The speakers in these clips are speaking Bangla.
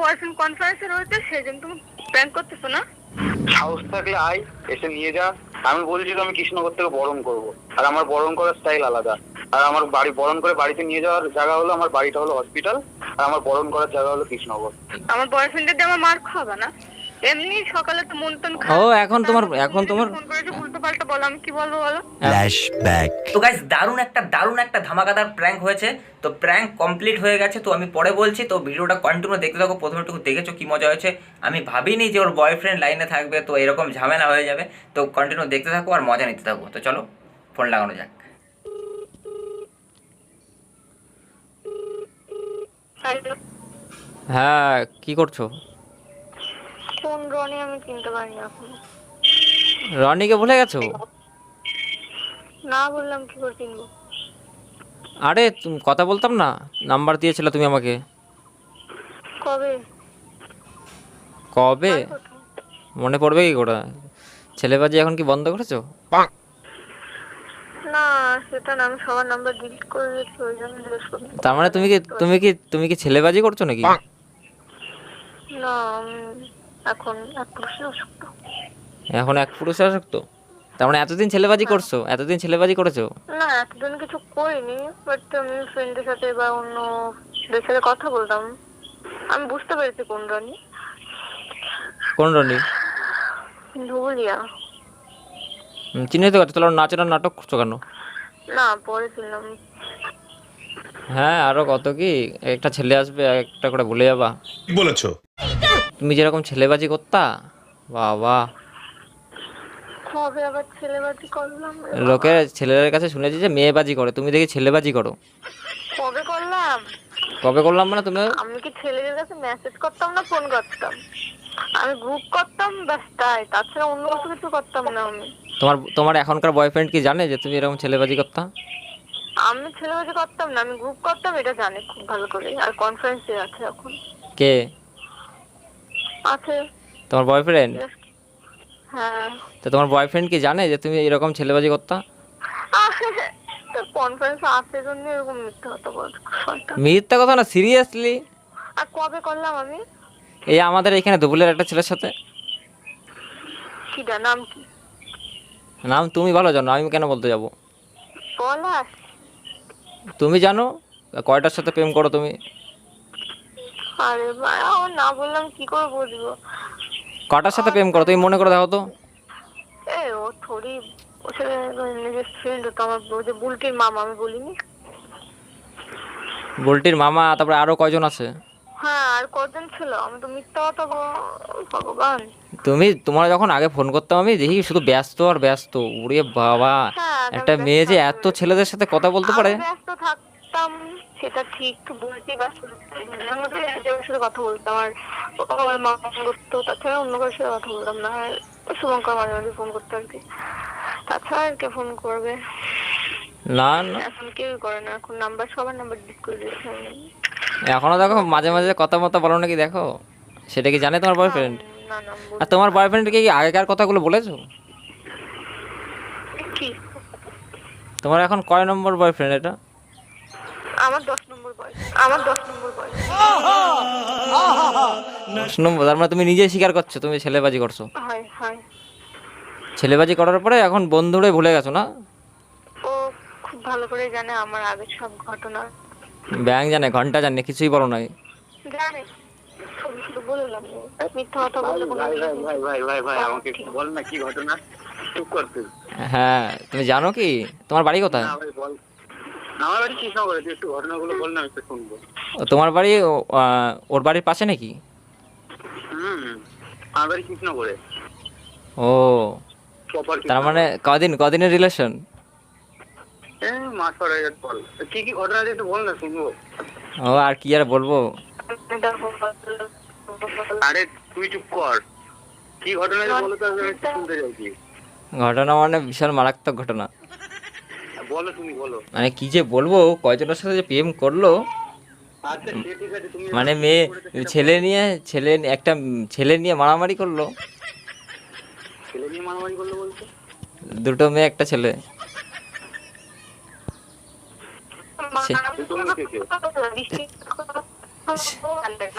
বয়ফ্রেন্ড কনফারেন্সে রয়েছে, সেজন্য তুমি প্র্যাঙ্ক করতেছো না? সাহস থাকলে আয়, এসে নিয়ে যা। আমি বলছি তো আমি কৃষ্ণনগর থেকে বরণ করবো, আর আমার বরণ করার স্টাইল আলাদা। আর আমার বাড়ি বরণ করে বাড়িতে নিয়ে যাওয়ার জায়গা হলো, আমার বাড়িটা হলো হসপিটাল, আর আমার বরণ করার জায়গা হলো কৃষ্ণনগর। আমার বয়ফ্রেন্ডের দিয়ে আমার মার খাওয়াবে না? এমনি সকালে তো মন টন ও এখন তোমার ফোন করেছে উল্টো পাল্টা বলো, আমি কি বলবো বলো? ফ্ল্যাশব্যাক। তো গাইস দারুণ একটা ধামাকাদার প্র্যাঙ্ক হয়েছে। তো প্র্যাঙ্ক কমপ্লিট হয়ে গেছে, তো আমি পরে বলছি। তো ভিডিওটা কন্টিনিউ দেখতে থাকো। প্রথমে একটু দেখেছো কি মজা হয়েছে। আমি ভাবিনি যে ওর বয়ফ্রেন্ড লাইনে থাকবে, তো এরকম ঝামেলা হয়ে যাবে। তো কন্টিনিউ দেখতে থাকো আর মজা নিতে থাকো। তো চলো ফোন লাগানো যাক। হ্যাঁ, কি করছো? কোন রনি আমি চিনতে পারিনি এখন। রনিকে ভুলে গেছো? না বললাম কি করে চিনবো? আরে তুমি কথা বলতাম না, নাম্বার দিয়েছিলে তুমি আমাকে। কবে? কবে মনে পড়বে কি করে? ছেলেবাজি এখন কি বন্ধ করেছো? না সেটা না, আমি সবার নাম্বার ডিলিট করে দিয়েছি, ওই জন্য জিজ্ঞেস করলাম। তার মানে তুমি কি ছেলেবাজি করছো নাকি? না এখন এক পুরুষে অসুস্থ। এখন এক পুরুষে আসক্ত? তার মানে এতদিন ছেলেবাজি করছো, এতদিন ছেলেবাজি করেছো? না এতদিন কিছু করিনি, বাট আমি ফ্রেন্ডের সাথে বা অন্য দের সাথে কথা বলতাম। আমি বুঝতে পেরেছি কোন রনি। কোন রনি? ধুবুলিয়া। চিহ্নিত করছো? তাহলে নাচের নাটক করছো কেন? না পরে ছিলাম। হ্যাঁ, আরো কত কি একটা ছেলে আসবে, একটা করে ভুলে যাবা। বলেছো তুমি যেরকম ছেলেবাজি করতা, বাবা। কবে আবার ছেলেবাজি করলাম? লোকের ছেলেদের কাছে শুনেছি যে মেয়েবাজি করে, তুমি দেখি ছেলেবাজি করো। কবে করলাম? কবে করলাম মানে তুমি? আমি কি ছেলেদের কাছে মেসেজ করতাম না ফোন করতাম? আমি গ্রুপ করতাম ব্যাস, তাই। তাছাড়া অন্য কিছু করতাম না আমি। তোমার এখনকার বয়ফ্রেন্ড কি জানে যে তুমি এরকম ছেলেবাজি করতা? আমি ছেলেবাজি করতাম না, আমি গ্রুপ করতাম, এটা জানে খুব ভালো করে। আর কনফারেন্সে আছে এখন। কে আছে? তোমার বয়ফ্রেন্ড? হ্যাঁ। তো তোমার বয়ফ্রেন্ড কি জানে যে তুমি এরকম ছেলেবাজি করতা? কনফারেন্স আছে জন্য এরকম মিথ্যা কথা বলছো। মিথ্যা কথা না, সিরিয়াসলি। আর কবে করলাম আমি? এই আমাদের এখানে দুবুলের একটা ছেলের সাথে। কি নাম কি? নাম তুমি ভালো জানো, আমি কেন বলতে যাব? পলাশ। তুমি জানো কয়টার সাথে প্রেম করো তুমি? আরে ভাই আমার না বললাম কি করে বুঝবো? কটার সাথে প্রেম করো তুমি মনে করে দেখো তো। ও থোড়ি, ও সে নিজের ফ্রেন্ড তো আমার, যে বুলটির মামা, আমি বলিনি? বুলটির মামা, তারপরে আরো কয়জন আছে? হ্যাঁ আর কজন ছিল? আমি তো মিথ্যা কথা ভগবান। তোমার যখন আগে ফোন করতাম আমি দেখি শুধু ব্যস্ত আর ব্যস্ত। ওরে বাবা, একটা মেয়ে যে এত ছেলেদের সাথে কথা বলতে পারে! ব্যস্ত থাকতাম সেটা ঠিক, বলতে ব্যস্ত সাথে কথা বলতাম। আর আমার মা ফোন করতো, তাছাড়া অন্য কারোর সাথে কথা বলতাম না। আর শুভঙ্কর মাঝে মাঝে ফোন করতো আর কি, তাছাড়া আর কে ফোন করবে? না না, এখন কেউই করে না, এখন নাম্বার সবার নাম্বার ডিলিট করে দিয়েছে। এখনো দেখো মাঝে মাঝে কথা মতো বলো নাকি দেখো? সেটা কি জানে তোমার বয়ফ্রেন্ড? না না আর তোমার বয়ফ্রেন্ডকে কি আগেকার কথাগুলো বলেছো? কি? তোমার এখন কয় নম্বর বয়ফ্রেন্ড এটা? আমার 10 নম্বর বয়স। আমার 10 নম্বর বয়স। 10 নম্বর? তার মানে তুমি নিজেই স্বীকার করছো তুমি ছেলেবাজি করছো? হয় হয়। ছেলেবাজি করার পরে এখন বন্ধুরে ভুলে গেছো না? ও খুব ভালো করে জানে আমার আগের সব ঘটনা। ব্যাং জানে, ঘন্টা জানে, কিছুই বলো নাই? জানে, শুধু বললাম মিথ্যা কথা বলে কোনো ভাই ভাই ভাই ভাই ভাই ভাই আমাকে একটু বল না কি ঘটনা। চুপ কর তুই। হ্যাঁ, তুমি জানো কি তোমার বাড়ি কোথায়? না ভাই বল। আমার বাড়ি কৃষ্ণনগরে, তুই একটু ঘটনাগুলো বল না, আমি একটু শুনবো। তোমার বাড়ি ওর বাড়ির পাশে নাকি? আমার বাড়ি কৃষ্ণনগরে। ও, তার মানে কদিনের রিলেশন? মাস পরে বল কি কি ঘটনা আছে একটু বল না, শুনবো। ও আর কি আর বলবো। আরে তুই চুপ কর, কি ঘটনা আছে বলো তো, আমি একটু শুনতে চাইছি। ঘটনা মানে বিশাল মারাত্মক ঘটনা। বলো তুমি বলো। মানে কি যে বলবো, কয়জনের সাথে যে প্রেম করলো। আচ্ছা ঠিক আছে, তুমি মানে একটা ছেলে নিয়ে মারামারি করলো। ছেলে নিয়ে মারামারি করলো বলছো? দুটো মেয়ে একটা ছেলে।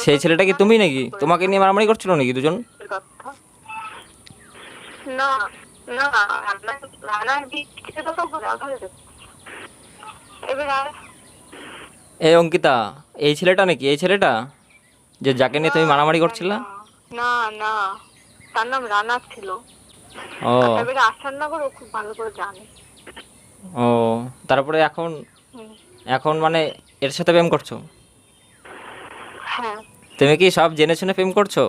সেই ছেলেটা কি তুমি নাকি? তোমাকে নিয়ে মারামারি করছিল নাকি দুজন? কথা না না, রানার দিকে তো এবার এই অঙ্কিতা, এই ছেলেটা নাকি? এই ছেলেটা যে যাকে নিয়ে তুমি মারামারি করছিলা? না না, তার নাম রানা ছিল। ও এবারে আসাননগর ও খুব ভালো করে জানে। ও, তারপরে এখন হুম, এখন মানে এর সাথে প্রেম করছো? হ্যাঁ তুমি কি সব জেনে শুনে প্রেম করছো?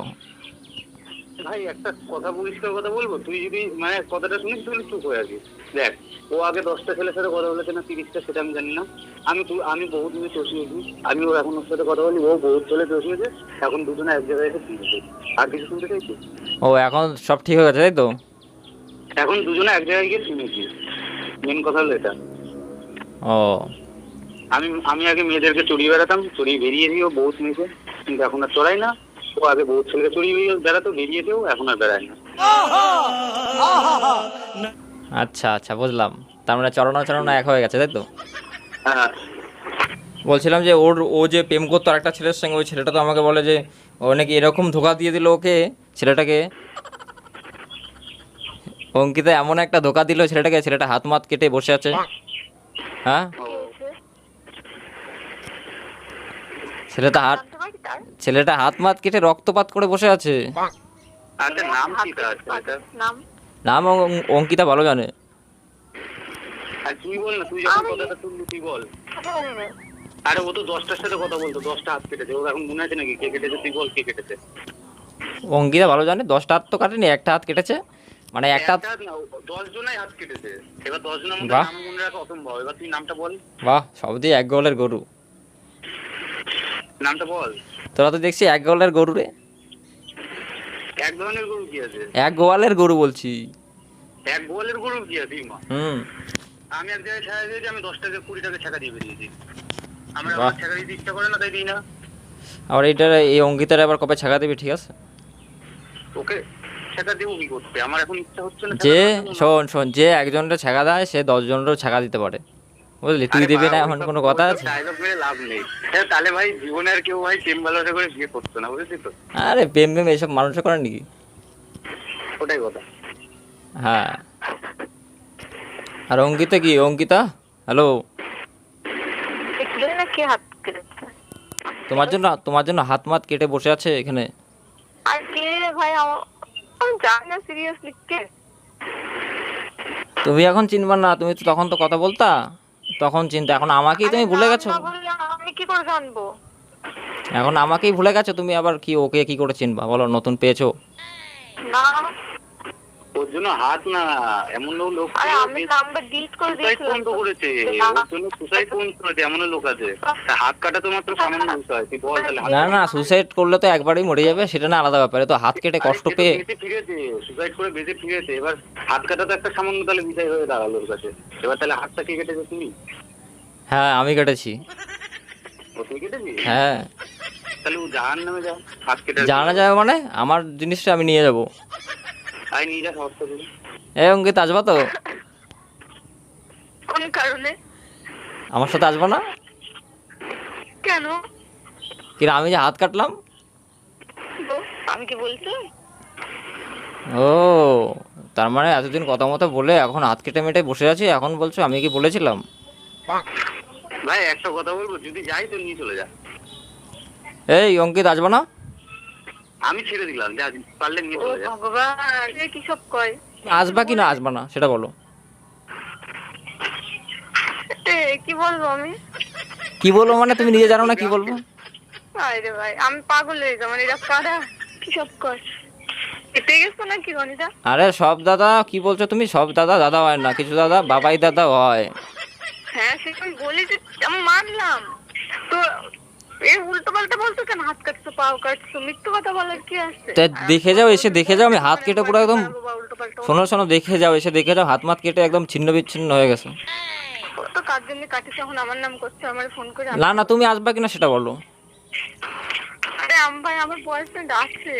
ভাই একটা কথা পরিষ্কার কথা বলবো, তুই যদি মানে কথাটা শুনিস তুই চুপ হয়ে আছিস। দেখ, ও আগে 10টা ছেলের সাথে কথা বলেছে না 30টা, সেটা আমি জানি না। আমি বহুত দিনে চষিয়েছি, আমিও এখন ওর সাথে কথা বলি, ও বহুত ছেলে চষিয়েছে। এখন দুজনে এক জায়গায় এসে ফিরছে। আর কিছু শুনতে চাইছি? ও এখন সব ঠিক হয়ে গেছে তাই তো? এখন দুজনে এক জায়গায় গিয়ে শুনেছি, মেন কথা হলো এটা। ও আমি আগে মেয়েদেরকে চড়িয়ে বেড়াতাম, চড়িয়ে বেরিয়েছি, ও বহুত মেয়েছে, কিন্তু এখন আর চড়াই না। ও আগে বহুত ছেলেকে চড়িয়ে বেড়াতো, বেরিয়েছেও, এখন আর বেড়ায় না। আচ্ছা আচ্ছা, বুঝলাম। তার মানে চরণা চরণা এক হয়ে গেছে তাই তো? হ্যাঁ, বলছিলাম যে ও যে প্রেম করতো আরেকটা ছেলের সঙ্গে, ওই ছেলেটা তো আমাকে বলে যে ও নাকি এরকম ধোকা দিয়ে দিল ওকে, ছেলেটাকে। অঙ্কিতা এমন একটা ধোকা দিল ছেলেটাকে, ছেলেটা হাত মাত কেটে বসে আছে। হ্যাঁ, ছেলেটা হাত জানতে পারি তার ছেলেটা হাত মাত কেটে রক্তপাত করে বসে আছে। আচ্ছা নাম কি তার ছেলেটার? নাম নাম অঙ্কিতা ভালো জানে। আর তুই বল না, তুই যখন কথাটা শুনলি তুই বল। আরে ও তো 10টার সাথে কথা বলতো, 10টা হাত কেটেছে। ওর এখন মনে আছে নাকি কে কেটেছে? তুই বল কে কেটেছে। অঙ্কিতা ভালো জানে, 10টা হাত তো কাটেনি, একটা হাত কেটেছে। মানে একটা হাত। একটা হাত না, 10 জনাই হাত কেটেছে। এবার 10 জনের মধ্যে বাহ। নাম মনে রাখা অসম্ভব। এবার তুই নামটা বল, বাহ, সবদি এক গোয়ালের গরু। নামটা বল। তোরা তো দেখছি এক গোয়ালের গরু রে। এক ধরনের গরু কি আছে? এক গোয়ালের গরু বলছি। এক গোয়ালের গরু কি আছে মা? হুম। আমি এক জায়গায় ছাড়া দিয়েছি, আমি 10টাকে 20টাকে ছাকা দিয়ে বেরিয়েছি। আমরা বাহ। আমার ছাকা দিতে ইচ্ছা করে না, তাই দিই না। আবার এই অঙ্কিতার আবার কবে ছাকা দিবি, ঠিক আছে? ওকে ছাকা দেবো কি করতে? আমার এখন ইচ্ছা হচ্ছে না। যে শোন শোন, যে একজনের ছাকা দেয় সে 10 জনেরও ছাকা দিতে পারে, বুঝলি? তুই দিবি না এমন কোনো কথা আছে? ডায়লগ মেরে লাভ নেই। তাহলে ভাই জীবনে আর কেউ ভাই প্রেম ভালোবাসা করে বিয়ে করতো না, বুঝেছিস তো? আরে প্রেম প্রেম এইসব মানুষে করে নাকি? ওটাই কথা। হ্যাঁ। আর অঙ্কিতা কি? অঙ্কিতা, হ্যালো। দেখলে না কে হাত কেটেছে? তোমার জন্য হাত মাত কেটে বসে আছে এখানে। আর কে রে ভাই? আমি জানি না সিরিয়াসলি কে। তুমি এখন চিনবা না, তুমি তো তখন তো কথা বলতা, তখন চিন্তা। এখন আমাকেই তুমি ভুলে গেছো? না বললে আমি কি করে জানবো? এখন আমাকেই ভুলে গেছো তুমি, আবার কি ওকে কি করে চিনবা বলো? নতুন পেয়েছো? না, ওর জন্য হাত না, এমন লোক আরে আমি নাম্বার ডিলিট করে সুসাইড দিয়েছিলাম পর্যন্ত করেছে। ওর জন্য সুসাইড পর্যন্ত করেছে, এমন লোক আছে। তা হাত কাটা তো মাত্র সামান্য বিষয়, তুই বল তাহলে। না না, সুসাইড করলে তো একবারই মরে যাবে, সেটা না আলাদা ব্যাপারে। তো হাত কেটে কষ্ট পেয়ে বেঁচে ফিরেছে, সুসাইড করে বেঁচে ফিরেছে। এবার হাত কাটা তো একটা সামান্য তাহলে বিষয় হয়ে দাঁড়ালো ওর কাছে। এবার তাহলে হাতটা কে কেটেছে? তুমি? হ্যাঁ, আমি কেটেছি। ও তুই কেটেছিস? হ্যাঁ। তাহলে ও জাহান্নামে যা, হাত কেটে জানা যাবে মানে? আমার জিনিসটা আমি নিয়ে যাবো। আই নিয়ে যা সমস্যা নেই। এই অঙ্কিত, আসবা তো? কোন কারণে? আমার সাথে আসবা না? কেন? কি আমি যে হাত কাটলাম? আমি কি বলছি? ও, তার মানে এতদিন কথা মতো বলে এখন হাত কেটে মেটে বসে আছি, এখন বলছো আমি কি বলেছিলাম? ভাই একটা কথা বলবো, যদি যাই তো নিয়ে চলে যা। এই অঙ্কিত, আসবা না? আমি ছেড়ে দিলাম, যা পারলে নিয়ে ও চলে যা। ভগবান, এ কি সব কয়? আসবা কি না আসবা না সেটা বলো। এ কি বলবো আমি? কি বলবো মানে? তুমি নিজে জানো না কি বলবো? আরে ভাই আমি পাগল হয়ে যাবো, মানে এরা কারা? কি সব কয়? এতে গেছো নাকি গণিতা? আরে সব দাদা কি বলছো তুমি? সব দাদা দাদা হয় না, কিছু দাদা বাবাই দাদা হয়। হ্যাঁ সে আমি বলি যে আমি মানলাম তো, এই উল্টো পাল্টা বলছো কেন? হাত কাটছো, পাও কাটছো, মিথ্যে কথা বলার কি আছে? তা দেখে যাও, এসে দেখে যাও, আমি হাত কেটে পুরো একদম। উল্টো পাল্টা শোনো শোনো, দেখে যাও, এসে দেখে যাও, হাত মাত কেটে একদম ছিন্ন বিচ্ছিন্ন হয়ে গেছে। তো কার জন্য কাটিছে? এখন আমার নাম করছে, আমার ফোন করে। না না, তুমি আসবা কিনা সেটা বলো। আরে ভাই আমার বয়ফ্রেন্ড আছে।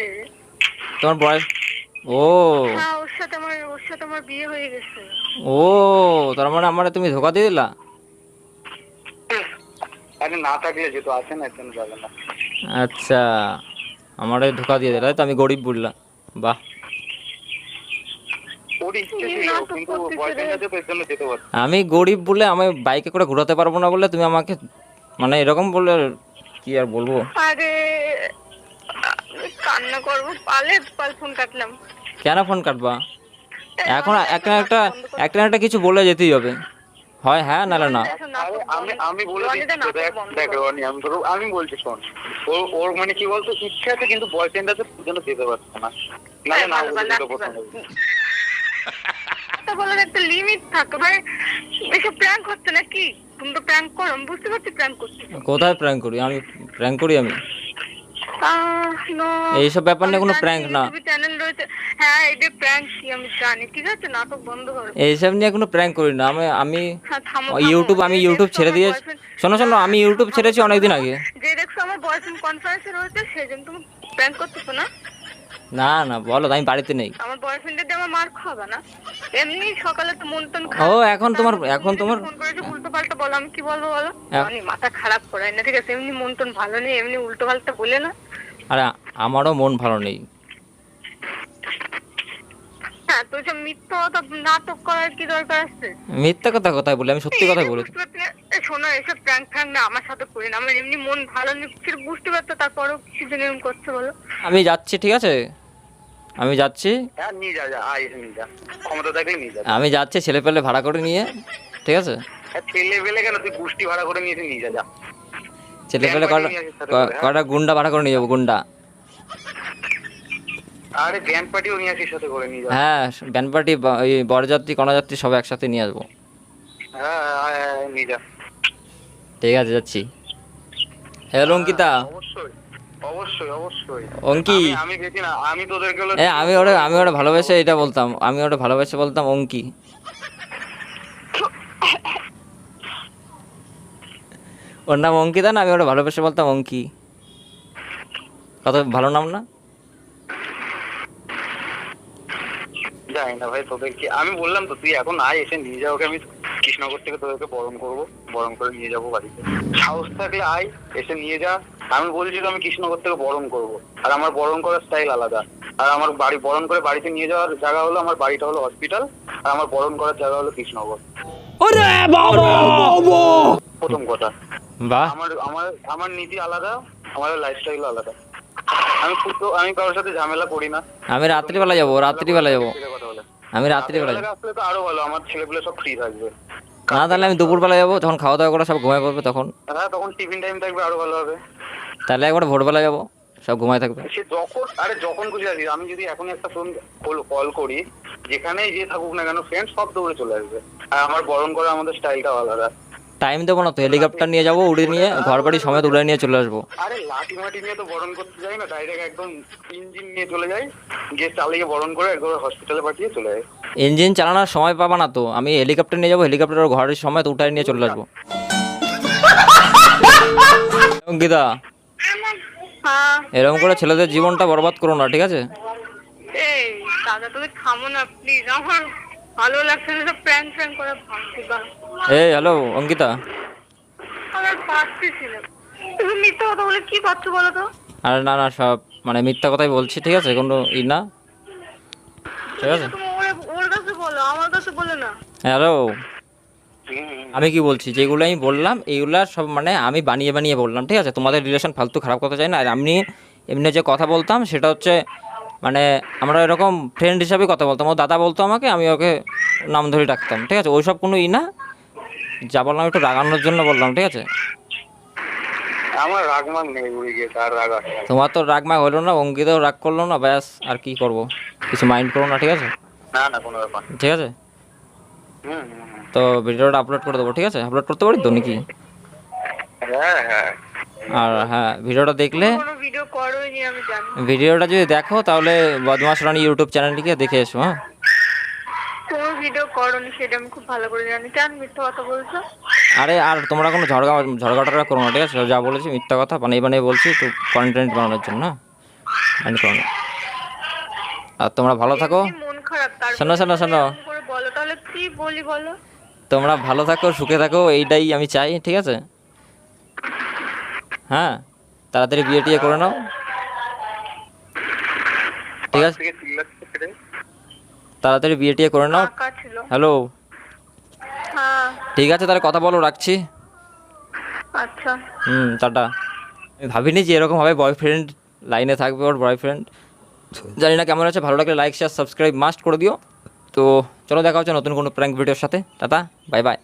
তোমার বয়স? ও হ্যাঁ, ওর সাথে আমার বিয়ে হয়ে গেছে। ও, তার মানে আমার তুমি ধোকা দিয়ে দিলা? আরে না থাকলে যেহেতু আসে না, কেন যাবে না? আচ্ছা, আমারে ধোকা দিয়ে দিলে, তাই তো আমি গরিব বললাম। বাহ, ওর ইচ্ছে ছিল কিন্তু বয়ফ্রেন্ড আছে তো এর জন্য যেতে পারছে না। আমি গরিব বলে আমি বাইকে করে ঘোরাতে পারবো না বলে তুমি আমাকে মানে এরকম বললে কি আর বলবো। আরে কান্না করবো, পাল ফোন কাটলাম। কেন ফোন কাটবা? এখন একটা না একটা কিছু বলে যেতেই হবে, হয় হ্যাঁ নাহলে না। আরে আমি বলে দিচ্ছি তো, দেখ রনি, আমি বলছি শোন, ওর মানে কি বলতো, ইচ্ছে আছে কিন্তু বয়ফ্রেন্ড আছে তোর জন্য যেতে পারছে না, নাহলে না বলতে তো পছন্দ হবে। বলার একটা লিমিট থাকে ভাই, এসব প্র্যাঙ্ক হচ্ছে নাকি? তুমি তো প্র্যাঙ্ক করো, আমি বুঝতে পারছি প্র্যাঙ্ক করছি। কোথায় প্র্যাঙ্ক করি আমি? প্র্যাঙ্ক করি আমি? এইসব ব্যাপার নিয়ে কোনো prank না। চ্যানেল রয়েছে, হ্যাঁ এটা প্র্যাঙ্ক কি আমি জানি, ঠিক আছে নাটক বন্ধ করো। এইসব নিয়ে কোনো প্র্যাঙ্ক করি না আমি হ্যাঁ, থামো, আমি ইউটিউব ছেড়ে দিয়ে, শোনো আমি ইউটিউব ছেড়েছি অনেকদিন আগে। যে দেখছো আমার বয়ফ্রেন্ড কনফারেন্সে রয়েছে সেই জন্য তুমি প্র্যাঙ্ক করতেছো না? না না বলো, আমি বাড়িতে নেই। আমার বয়ফ্রেন্ডের দিয়ে আমার মার খাবে না? এমনি সকালে তো মন টন ও এখন তোমার ফোন করেছে উল্টো পাল্টা বলো, আমি কি বলবো বলো? আমি মাথা খারাপ করাই না, ঠিক আছে? এমনি মন টন ভালো নেই, এমনি উল্টো পাল্টা বলে না। আরে আমারও মন ভালো নেই। হ্যাঁ, তো সব মিথ্যা কথা নাটক করার কি দরকার আছে? মিথ্যা কথা কোথায় বলি, আমি সত্যি কথা বলেছি। শোনো, এসব প্র্যাঙ্ক ফ্র্যাঙ্ক না আমার সাথে করি না, আমার এমনি মন ভালো নেই, কিছু বুঝতে পারতো, তারপরেও কিছু জন এরকম করছে বলো। আমি যাচ্ছি, ঠিক আছে আমি যাচ্ছি। হ্যাঁ নিয়ে যা, আয় নিয়ে যা, ক্ষমতা থাকলে নিয়ে যা। আমি যাচ্ছি ছেলে পেলে ভাড়া করে নিয়ে, ঠিক আছে? ছেলে পেলে কেন, তুই গোষ্ঠী ভাড়া করে নিয়ে যা যা। ছেলে পেলে কটা গুন্ডা ভাড়া করে নিয়ে যাবো, গুন্ডা। আরে ব্যান্ড পার্টিও নিয়ে আসিস সাথে করে নিয়ে যা। হ্যাঁ, ব্যান্ড পার্টি, ওই বরযাত্রী কণাযাত্রী সব একসাথে নিয়ে আসবো। হ্যাঁ নিয়ে যা। ঠিক আছে যাচ্ছি। হ্যালো অঙ্কিতা। অবশ্যই অবশ্যই অবশ্যই। অঙ্কি, আমি দেখি না, আমি তোদেরকে আমি ওটা ভালোবেসে এটা বলতাম, আমি ওটা ভালোবেসে বলতাম অঙ্কি। ওর নাম অঙ্কিতা না, আমি ওটা ভালোবেসে বলতাম অঙ্কি। কত ভালো নাম না? জানি না ভাই তোদেরকে, আমি বললাম তো তুই এখন আয়, এসে নিয়ে যা ওকে, আমি কৃষ্ণনগর থেকে তোদেরকে বরণ করবো, বরণ করে নিয়ে যাবো বাড়িতে। সাহস থাকলে আয়, এসে নিয়ে যা। আমি বলছি তো আমি কৃষ্ণনগর থেকে বরণ করবো, আর আমার বরণ করার স্টাইল আলাদা। আর আমার বাড়ি বরণ করে বাড়িতে নিয়ে যাওয়ার জায়গা হলো, আমার বাড়িটা হলো হসপিটাল, আর আমার বরণ করার জায়গা হলো কৃষ্ণনগর। প্রথম কথা, বাহ, আমার আমার আমার নীতি আলাদা, আমার লাইফস্টাইল আলাদা। আমি কারোর সাথে ঝামেলা করি না। আমি রাত্রিবেলা যাবো, কথা বলে আমি রাত্রিবেলা যাবো। আসলে তো আরো ভালো, আমার ছেলেগুলো সব ফ্রি থাকবে। না তাহলে আমি দুপুরবেলা যাবো, যখন খাওয়া দাওয়া করে সব ঘুমায় পড়বে তখন। হ্যাঁ তখন টিফিন টাইম থাকবে, আরো ভালো হবে। তাহলে একবার ভোরবেলা যাবো, সব ঘুমায় থাকবে। সে যখন খুশি আসিস, আমি যদি এখন একটা ফোন কল করি, যেখানেই যে থাকুক না কেন ফ্রেন্ড সব দৌড়ে চলে আসবে। আর আমার বরণ করা আমাদের স্টাইলটা আলাদা। টাইম দেবো না তো, হেলিকপ্টার নিয়ে যাবো, উড়ে নিয়ে ঘর বাড়ি সমেত উড়ে নিয়ে চলে আসবো। আরে লাঠি মাটি নিয়ে তো বরণ করতে যাই না, ডাইরেক্ট একদম ইঞ্জিন নিয়ে চলে যাই, গিয়ে চালিয়ে বরণ করে একবার হসপিটালে পাঠিয়ে চলে যাই। ইঞ্জিন চালানোর সময় পাবা না তো, আমি হেলিকপ্টার নিয়ে যাবো, হেলিকপ্টার ঘরের সময় উঠায় নিয়ে চলে আসবো। অঙ্কিতা, হ্যাঁ এরকম করে ছেলেদের জীবনটা বরবাদ করো না, ঠিক আছে? এই দাদা তুমি থামো না প্লিজ, আমার ভালো লাগছে না সব প্র্যাঙ্ক ফ্র্যাঙ্ক করে ভাবছি বা এই হ্যালো অঙ্কিতা। আমার পাচ্ছি না, তুমি মিথ্যা কথা বলে কি পাচ্ছ বলো তো? আরে না না, সব মানে মিথ্যা কথাই বলছি, ঠিক আছে? কোনো না, ঠিক আছে? তুমি ওর কাছে বলো, আমার কাছে বলে না। হ্যালো, আমি কি বলছি, যেগুলো আমি বললাম এইগুলা সব মানে আমি বানিয়ে বানিয়ে বললাম, ঠিক আছে? তোমাদের রিলেশন ফালতু খারাপ করতে চাই না। আর আমি এমনি যে কথা বলতাম সেটা হচ্ছে মানে আমরা এরকম ফ্রেন্ড হিসাবে কথা বলতাম। ও দাদা বলতো আমাকে, আমি ওকে নাম ধরে ডাকতাম, ঠিক আছে? ওইসব কোনো না, যা বললাম একটু রাগানোর জন্য বললাম, ঠিক আছে? আমার রাগমাগ নেই, উড়ে গিয়ে তার রাগ আছে। তোমার তো রাগমাগ হলো না, অঙ্কিতাও রাগ করলো না, ব্যাস আর কি করব, কিছু মাইন্ড করো না, ঠিক আছে? না কোনো ব্যাপার। ঠিক আছে, তো ভিডিওটা আপলোড করে দেবো, ঠিক আছে? আপলোড করতে পারি তো নাকি? হ্যাঁ আর হ্যাঁ, ভিডিওটা দেখলে, কোনো ভিডিও করোনি আমি জানি, ভিডিওটা যদি দেখো তাহলে বদমাশ রানী ইউটিউব চ্যানেলটিকে দেখে এসো। হ্যাঁ, কোনো ভিডিও করোনি সেটা আমি খুব ভালো করে জানি, কেন মিথ্যা কথা বলছো? আরে আর তোমরা কোনো ঝড়গাটা করো না, ঠিক আছে? যা বলেছি মিথ্যা কথা বানিয়ে বানিয়ে বলছি, একটু কন্টেন্ট বানানোর জন্য, মাইন্ড করো না। আর তোমরা ভালো থাকো। এমনি মন খারাপ, শোনো শোনো শোনো, তারপর করে বলো, তাহলে কি বলি বলো? তোমরা ভালো থাকো, সুখে থাকো, এইটাই আমি চাই, ঠিক আছে? হ্যাঁ, তাড়াতাড়ি বিয়ে টিয়ে করে নাও, ঠিক আছে? থেকে চিল্লাচ্ছে ছেড়ে। তাড়াতাড়ি বিয়ে টিয়ে করে নাও। কাকা ছিল। হ্যালো, হ্যাঁ ঠিক আছে তাহলে কথা বলো, রাখছি। আচ্ছা। টাটা। আমি ভাবিনি যে এরকম হবে, বয়ফ্রেন্ড লাইনে থাকবে, ওর বয়ফ্রেন্ড। জানি না কেমন আছে, ভালো লাগলে লাইক শেয়ার সাবস্ক্রাইব মাস্ট করে দিও। তো চলো দেখা হচ্ছে নতুন কোনো প্র্যাঙ্ক ভিডিওর সাথে। Tata, bye bye.